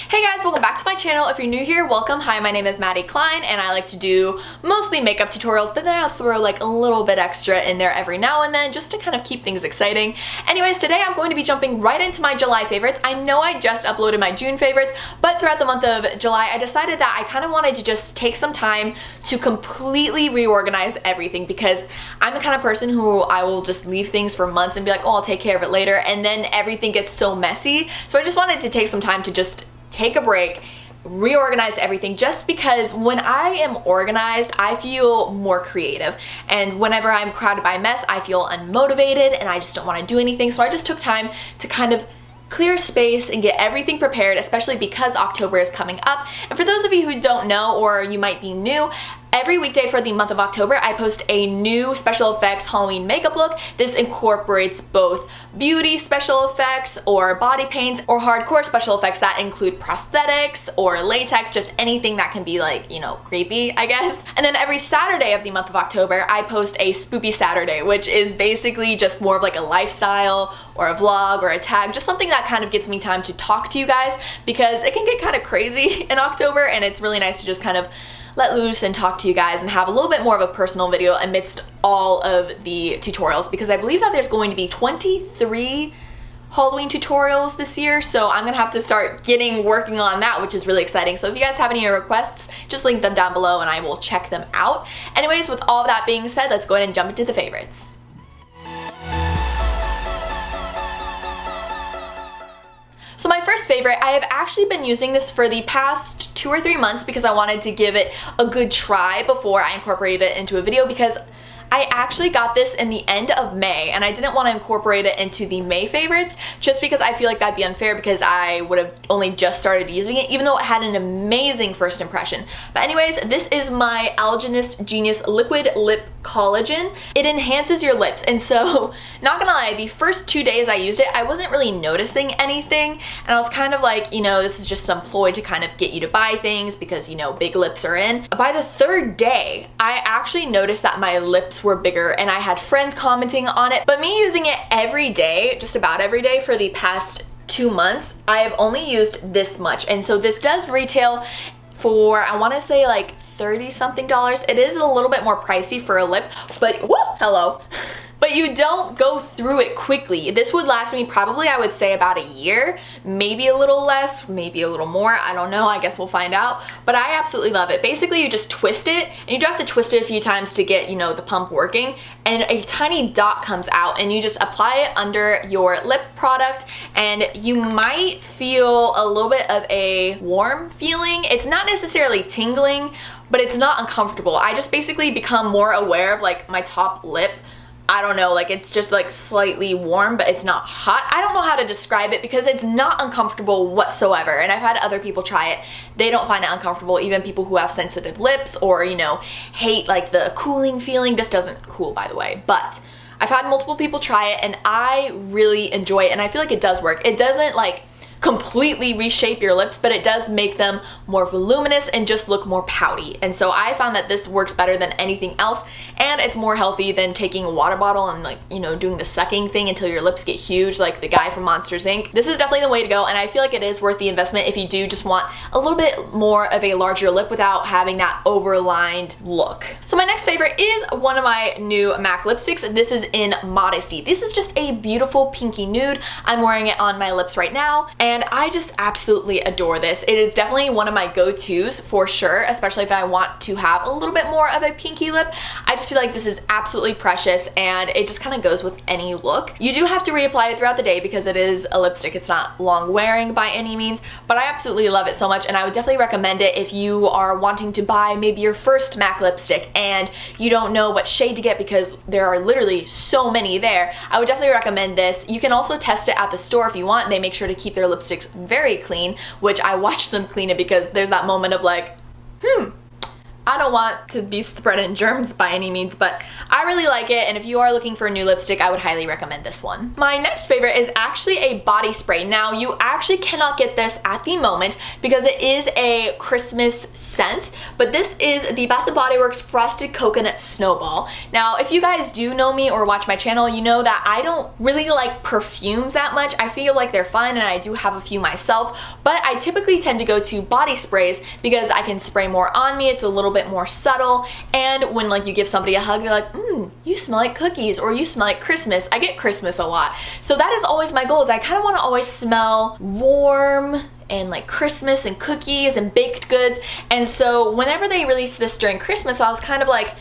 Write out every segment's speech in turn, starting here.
Hey guys, welcome back to my channel. If you're new here, welcome. Hi, my name is Madalyn Cline and I like to do mostly makeup tutorials, but then I'll throw like a little bit extra in there every now and then just to kind of keep things exciting. Anyways, today I'm going to be jumping right into my July favorites. I know I just uploaded my June favorites, but throughout the month of July, I decided that I kind of wanted to just take some time to completely reorganize everything because I'm the kind of person who I will just leave things for months and be like, oh, I'll take care of it later, and then everything gets so messy. So I just wanted to take some time to just take a break, reorganize everything, just because when I am organized, I feel more creative. And whenever I'm crowded by mess, I feel unmotivated and I just don't want to do anything. So I just took time to kind of clear space and get everything prepared, especially because October is coming up. And for those of you who don't know, or you might be new, every weekday for the month of October, I post a new special effects Halloween makeup look. This incorporates both beauty special effects or body paints or hardcore special effects that include prosthetics or latex, just anything that can be like, you know, creepy, I guess. And then every Saturday of the month of October, I post a Spoopy Saturday, which is basically just more of like a lifestyle or a vlog or a tag, just something that kind of gets me time to talk to you guys because it can get kind of crazy in October and it's really nice to just kind of let loose and talk to you guys and have a little bit more of a personal video amidst all of the tutorials, because I believe that there's going to be 23 Halloween tutorials this year, so I'm gonna have to start working on that, which is really exciting. So if you guys have any requests, just link them down below and I will check them out. Anyways, with all that being said, let's go ahead and jump into the favorites. So my first favorite, I have actually been using this for the past 2 or 3 months because I wanted to give it a good try before I incorporated it into a video, because I actually got this in the end of May and I didn't want to incorporate it into the May favorites just because I feel like that'd be unfair because I would have only just started using it, even though it had an amazing first impression. But anyways, this is my Algenist Genius Liquid Lip Collagen. It enhances your lips, and so not gonna lie, the first 2 days I used it, I wasn't really noticing anything, and I was kind of like, you know, this is just some ploy to kind of get you to buy things because, you know, big lips are in. By the third day, I actually noticed that my lips were bigger and I had friends commenting on it. But me using it every day, just about every day for the past 2 months, I have only used this much. And so this does retail for, I want to say like $30 something. It is a little bit more pricey for a lip, but whoop, hello. But you don't go through it quickly. This would last me probably, I would say, about a year, maybe a little less, maybe a little more, I don't know, I guess we'll find out. But I absolutely love it. Basically, you just twist it, and you do have to twist it a few times to get, you know, the pump working, and a tiny dot comes out, and you just apply it under your lip product, and you might feel a little bit of a warm feeling. It's not necessarily tingling, but it's not uncomfortable. I just basically become more aware of like my top lip. I don't know, like it's just like slightly warm, but it's not hot. I don't know how to describe it because it's not uncomfortable whatsoever. And I've had other people try it. They don't find it uncomfortable, even people who have sensitive lips or, you know, hate like the cooling feeling. This doesn't cool, by the way, but I've had multiple people try it and I really enjoy it and I feel like it does work. It doesn't like completely reshape your lips, but it does make them more voluminous and just look more pouty. And so I found that this works better than anything else, and it's more healthy than taking a water bottle and like, you know, doing the sucking thing until your lips get huge like the guy from Monsters Inc. This is definitely the way to go, and I feel like it is worth the investment if you do just want a little bit more of a larger lip without having that overlined look. So my next favorite is one of my new MAC lipsticks. This is in Modesty. This is just a beautiful pinky nude. I'm wearing it on my lips right now, and I just absolutely adore this. It is definitely one of my go-tos for sure, especially if I want to have a little bit more of a pinky lip. I just feel like this is absolutely precious and it just kind of goes with any look. You do have to reapply it throughout the day because it is a lipstick. It's not long wearing by any means, but I absolutely love it so much and I would definitely recommend it if you are wanting to buy maybe your first MAC lipstick and you don't know what shade to get because there are literally so many there. I would definitely recommend this. You can also test it at the store if you want. They make sure to keep their lipsticks very clean, which I watch them clean it because there's that moment of like, I don't want to be spreading germs by any means, but I really like it, and if you are looking for a new lipstick, I would highly recommend this one. My next favorite is actually a body spray. Now, you actually cannot get this at the moment because it is a Christmas scent, but this is the Bath & Body Works Frosted Coconut Snowball. Now, if you guys do know me or watch my channel, you know that I don't really like perfumes that much. I feel like they're fun, and I do have a few myself, but I typically tend to go to body sprays because I can spray more on me. It's a little bit more subtle, and when like you give somebody a hug, they're like, you smell like cookies, or you smell like Christmas. I get Christmas a lot, so that is always my goal, is I kind of want to always smell warm and like Christmas and cookies and baked goods. And so whenever they released this during Christmas, I was kind of like,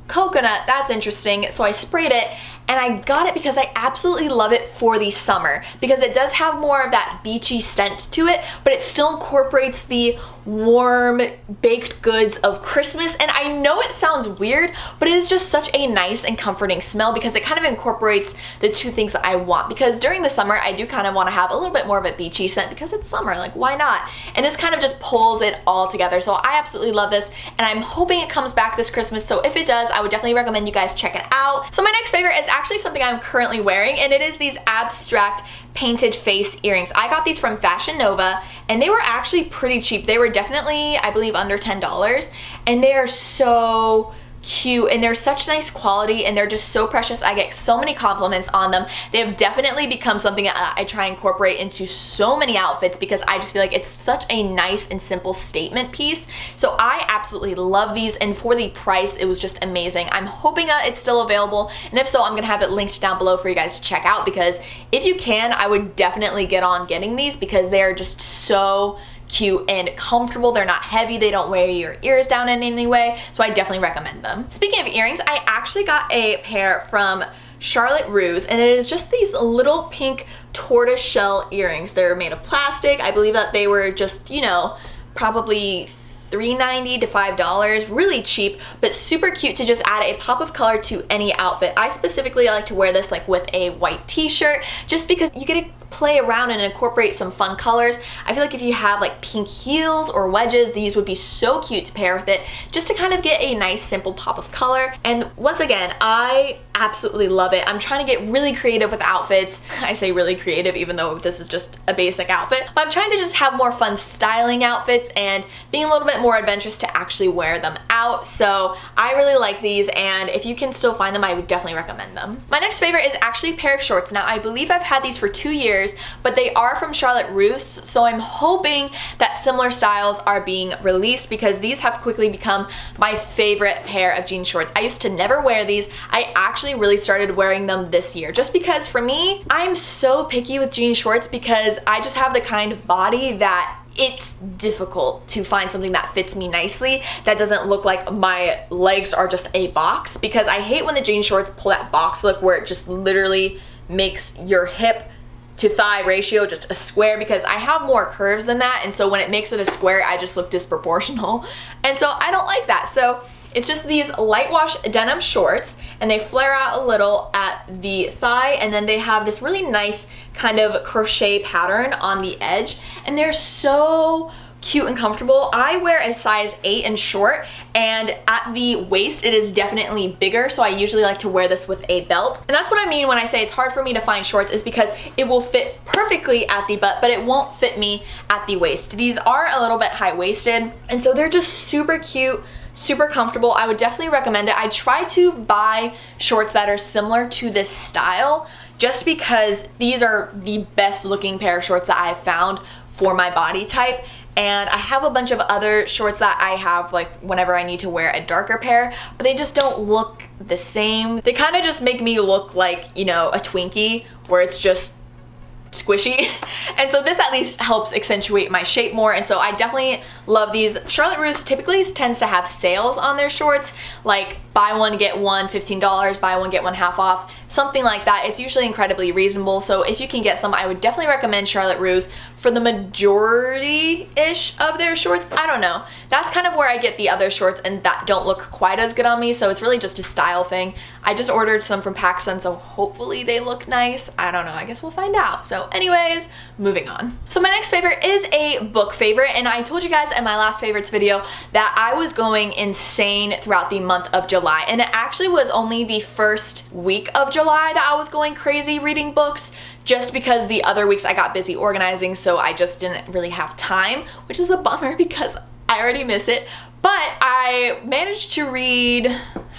coconut, that's interesting. So I sprayed it, and I got it because I absolutely love it for the summer, because it does have more of that beachy scent to it, but it still incorporates the warm baked goods of Christmas. And I know it sounds weird, but it is just such a nice and comforting smell because it kind of incorporates the two things that I want. Because during the summer, I do kind of want to have a little bit more of a beachy scent because it's summer, like why not? And this kind of just pulls it all together. So I absolutely love this, and I'm hoping it comes back this Christmas. So if it does, I would definitely recommend you guys check it out. So my next favorite is actually something I'm currently wearing, and it is these abstract painted face earrings. I got these from Fashion Nova, and they were actually pretty cheap. They were definitely, I believe, under $10, and they are so cute, and they're such nice quality, and they're just so precious. I get so many compliments on them. They have definitely become something that I try and incorporate into so many outfits because I just feel like it's such a nice and simple statement piece. So I absolutely love these, and for the price, it was just amazing. I'm hoping that it's still available, and if so, I'm gonna have it linked down below for you guys to check out, because if you can, I would definitely get on getting these because they are just so cute and comfortable. They're not heavy, they don't weigh your ears down in any way, so I definitely recommend them. Speaking of earrings, I actually got a pair from Charlotte Russe, and it is just these little pink tortoise shell earrings. They're made of plastic. I believe that they were just, you know, probably $3.90 to $5, really cheap, but super cute to just add a pop of color to any outfit. I specifically like to wear this like with a white t-shirt, just because you get to play around and incorporate some fun colors. I feel like if you have like pink heels or wedges, these would be so cute to pair with it, just to kind of get a nice simple pop of color. And once again, I absolutely love it. I'm trying to get really creative with outfits. I say really creative even though this is just a basic outfit, but I'm trying to just have more fun styling outfits and being a little bit more adventurous to actually wear them out. So I really like these, and if you can still find them, I would definitely recommend them. My next favorite is actually a pair of shorts. Now, I believe I've had these for 2 years, but they are from Charlotte Russe, so I'm hoping that similar styles are being released because these have quickly become my favorite pair of jean shorts. I used to never wear these. I actually really started wearing them this year, just because for me, I'm so picky with jean shorts because I just have the kind of body that it's difficult to find something that fits me nicely that doesn't look like my legs are just a box, because I hate when the jean shorts pull that box look where it just literally makes your hip to thigh ratio just a square, because I have more curves than that, and so when it makes it a square, I just look disproportional, and so I don't like that. So it's just these light wash denim shorts, and they flare out a little at the thigh, and then they have this really nice kind of crochet pattern on the edge, and they're so cute and comfortable. I wear a size 8 in short, and at the waist it is definitely bigger, so I usually like to wear this with a belt. And that's what I mean when I say it's hard for me to find shorts, is because it will fit perfectly at the butt, but it won't fit me at the waist. These are a little bit high-waisted, and so they're just super cute, super comfortable. I would definitely recommend it. I try to buy shorts that are similar to this style, just because these are the best looking pair of shorts that I've found for my body type. And I have a bunch of other shorts that I have like whenever I need to wear a darker pair, but they just don't look the same. They kind of just make me look like, you know, a Twinkie, where it's just squishy. And so this at least helps accentuate my shape more, and so I definitely love these. Charlotte Russe typically tends to have sales on their shorts, like buy one get one $15, buy one get one half off, something like that. It's usually incredibly reasonable, so if you can get some, I would definitely recommend Charlotte Russe for the majority-ish of their shorts. I don't know. That's kind of where I get the other shorts and that don't look quite as good on me, so it's really just a style thing. I just ordered some from PacSun, so hopefully they look nice. I don't know, I guess we'll find out. So anyways, moving on. So my next favorite is a book favorite, and I told you guys in my last favorites video that I was going insane throughout the month of July, and it actually was only the first week of July that I was going crazy reading books, just because the other weeks I got busy organizing, so I just didn't really have time, which is a bummer because I already miss it. But I managed to read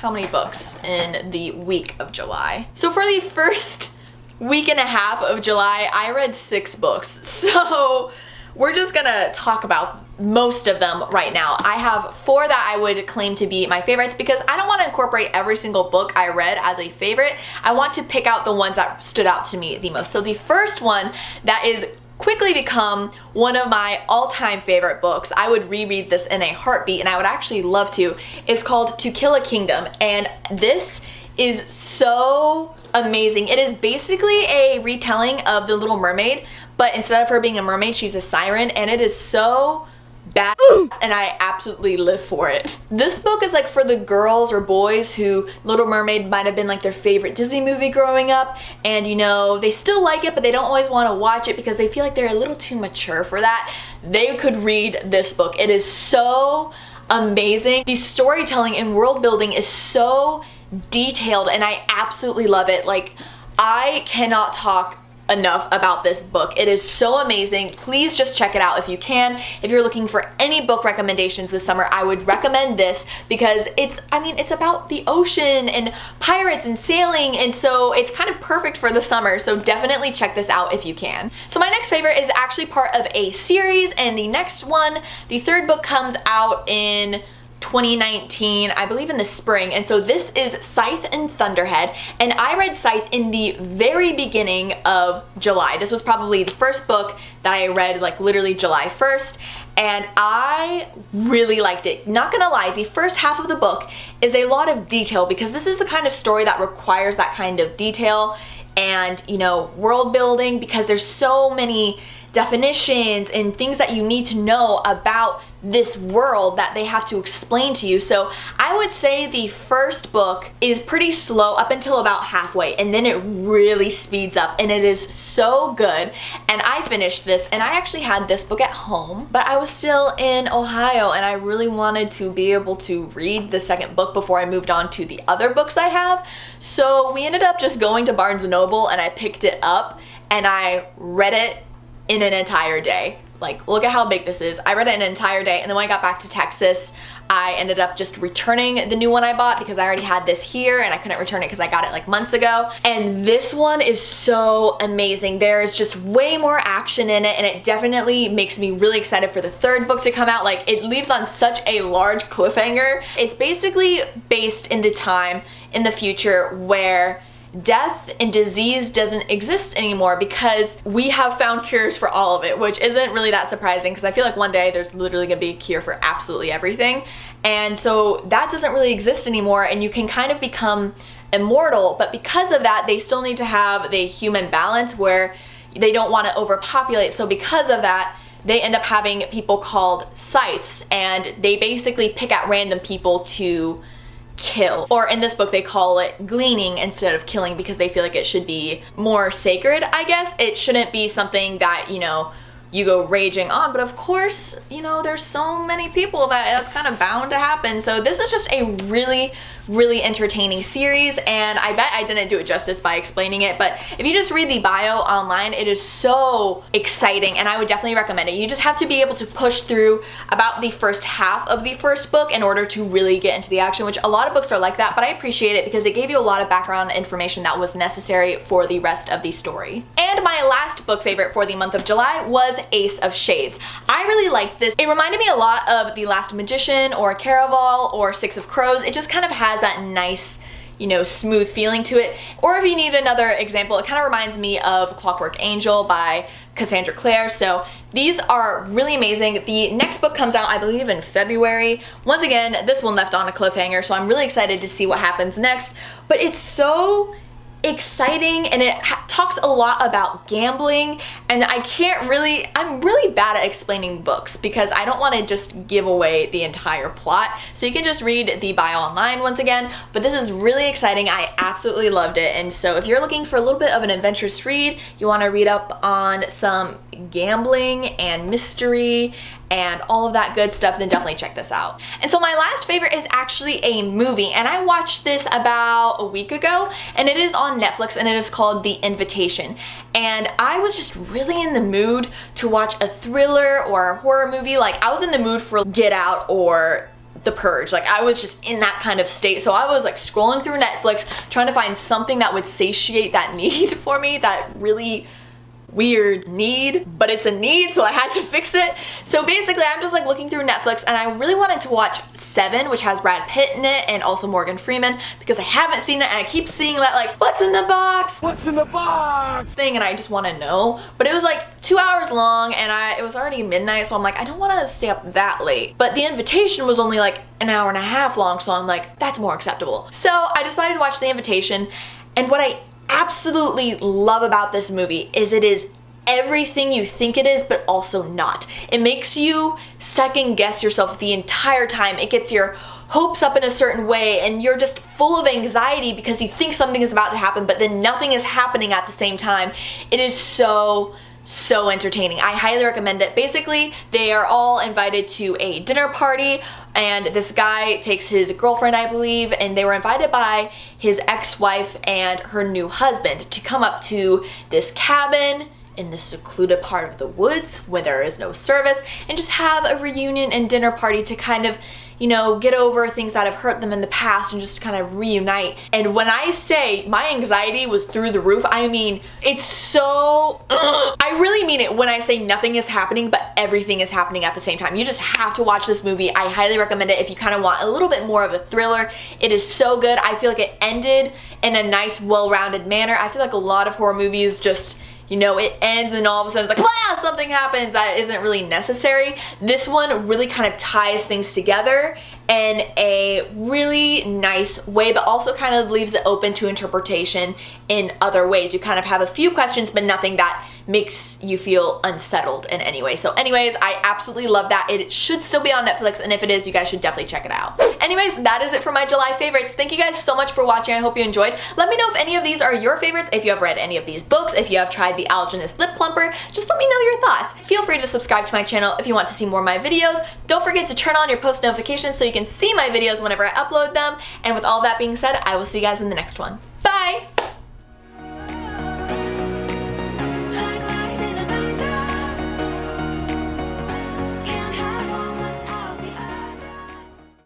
how many books in the week of July? So for the first week and a half of July, I read 6 books. So we're just gonna talk about most of them right now. I have 4 that I would claim to be my favorites because I don't want to incorporate every single book I read as a favorite. I want to pick out the ones that stood out to me the most. So the first one that is quickly become one of my all-time favorite books, I would reread this in a heartbeat, and I would actually love to, is called To Kill a Kingdom, and this is so amazing. It is basically a retelling of The Little Mermaid, but instead of her being a mermaid, she's a siren, and it is so bad and I absolutely live for it. This book is like for the girls or boys who Little Mermaid might have been like their favorite Disney movie growing up, and you know, they still like it but they don't always want to watch it because they feel like they're a little too mature for that. They could read this book. It is so amazing. The storytelling and world building is so detailed and I absolutely love it. Like, I cannot talk enough about this book. It is so amazing. Please just check it out if you can. If you're looking for any book recommendations this summer, I would recommend this because it's about the ocean and pirates and sailing, and so it's kind of perfect for the summer, so definitely check this out if you can. So my next favorite is actually part of a series, and the next one, the 3rd book, comes out in 2019, I believe in the spring, and so this is Scythe and Thunderhead, and I read Scythe in the very beginning of July. This was probably the first book that I read, like literally July 1st, and I really liked it. Not gonna lie, the first half of the book is a lot of detail because this is the kind of story that requires that kind of detail and, you know, world building, because there's so many definitions and things that you need to know about this world that they have to explain to you. So I would say the first book is pretty slow up until about halfway, and then it really speeds up and it is so good. And I finished this, and I actually had this book at home, but I was still in Ohio and I really wanted to be able to read the second book before I moved on to the other books I have. So we ended up just going to Barnes & Noble and I picked it up and I read it in an entire day. Like, look at how big this is. I read it in an entire day, and then when I got back to Texas, I ended up just returning the new one I bought because I already had this here and I couldn't return it because I got it like months ago. And this one is so amazing. There's just way more action in it, and it definitely makes me really excited for the 3rd book to come out. Like, it leaves on such a large cliffhanger. It's basically based in the time in the future where death and disease doesn't exist anymore because we have found cures for all of it, which isn't really that surprising because I feel like one day there's literally gonna be a cure for absolutely everything. And so that doesn't really exist anymore, and you can kind of become immortal, but because of that, they still need to have the human balance where they don't want to overpopulate. So because of that, they end up having people called Scythes, and they basically pick at random people to kill. Or in this book they call it gleaning instead of killing because they feel like it should be more sacred, I guess. It shouldn't be something that, you know, you go raging on, but of course, you know, there's so many people that that's kind of bound to happen. So this is just a really entertaining series, and I bet I didn't do it justice by explaining it, but if you just read the bio online, it is so exciting and I would definitely recommend it. You just have to be able to push through about the first half of the first book in order to really get into the action, which a lot of books are like that, but I appreciate it because it gave you a lot of background information that was necessary for the rest of the story. And my last book favorite for the month of July was Ace of Shades. I really liked this. It reminded me a lot of The Last Magician or Caraval or Six of Crows. It just kind of has that nice, you know, smooth feeling to it. Or if you need another example, it kind of reminds me of Clockwork Angel by Cassandra Clare. So these are really amazing. The next book comes out, I believe, in February. Once again, this one left on a cliffhanger, so I'm really excited to see what happens next. But it's so exciting, and it talks a lot about gambling, and I'm really bad at explaining books because I don't want to just give away the entire plot, so you can just read the bio online once again, but this is really exciting. I absolutely loved it, and so if you're looking for a little bit of an adventurous read, you want to read up on some gambling and mystery and all of that good stuff, then definitely check this out. And so my last favorite is actually a movie, and I watched this about a week ago, and it is on Netflix, and it is called The Invitation. And I was just really in the mood to watch a thriller or a horror movie. Like, I was in the mood for Get Out or The Purge. Like, I was just in that kind of state. So I was like scrolling through Netflix trying to find something that would satiate that need for me, that really weird need, but it's a need, so I had to fix it. So basically I'm just like looking through Netflix, and I really wanted to watch Seven, which has Brad Pitt in it and also Morgan Freeman, because I haven't seen it, and I keep seeing that like, what's in the box? What's in the box? Thing, and I just want to know. But it was like 2 hours long, and it was already midnight, so I'm like, I don't want to stay up that late. But The Invitation was only like an hour and a half long, so I'm like, that's more acceptable. So I decided to watch The Invitation, and what I absolutely love about this movie is it is everything you think it is, but also not. It makes you second guess yourself the entire time. It gets your hopes up in a certain way, and you're just full of anxiety because you think something is about to happen, but then nothing is happening at the same time. It is so entertaining. I highly recommend it. Basically, they are all invited to a dinner party, and this guy takes his girlfriend, I believe, and they were invited by his ex-wife and her new husband to come up to this cabin in the secluded part of the woods where there is no service, and just have a reunion and dinner party to kind of, you know, get over things that have hurt them in the past and just kind of reunite. And when I say my anxiety was through the roof, I mean, it's so, I really mean it when I say nothing is happening, but everything is happening at the same time. You just have to watch this movie. I highly recommend it if you kind of want a little bit more of a thriller. It is so good. I feel like it ended in a nice, well-rounded manner. I feel like a lot of horror movies just, you know, it ends and all of a sudden it's like, wow, something happens that isn't really necessary. This one really kind of ties things together in a really nice way, but also kind of leaves it open to interpretation in other ways. You kind of have a few questions, but nothing that makes you feel unsettled in any way. So anyways, I absolutely love that. It should still be on Netflix, and if it is, you guys should definitely check it out. Anyways, that is it for my July favorites. Thank you guys so much for watching. I hope you enjoyed. Let me know if any of these are your favorites, if you have read any of these books, if you have tried the Algenist Lip Plumper. Just let me know your thoughts. Feel free to subscribe to my channel if you want to see more of my videos. Don't forget to turn on your post notifications so you can see my videos whenever I upload them. And with all that being said, I will see you guys in the next one. Bye!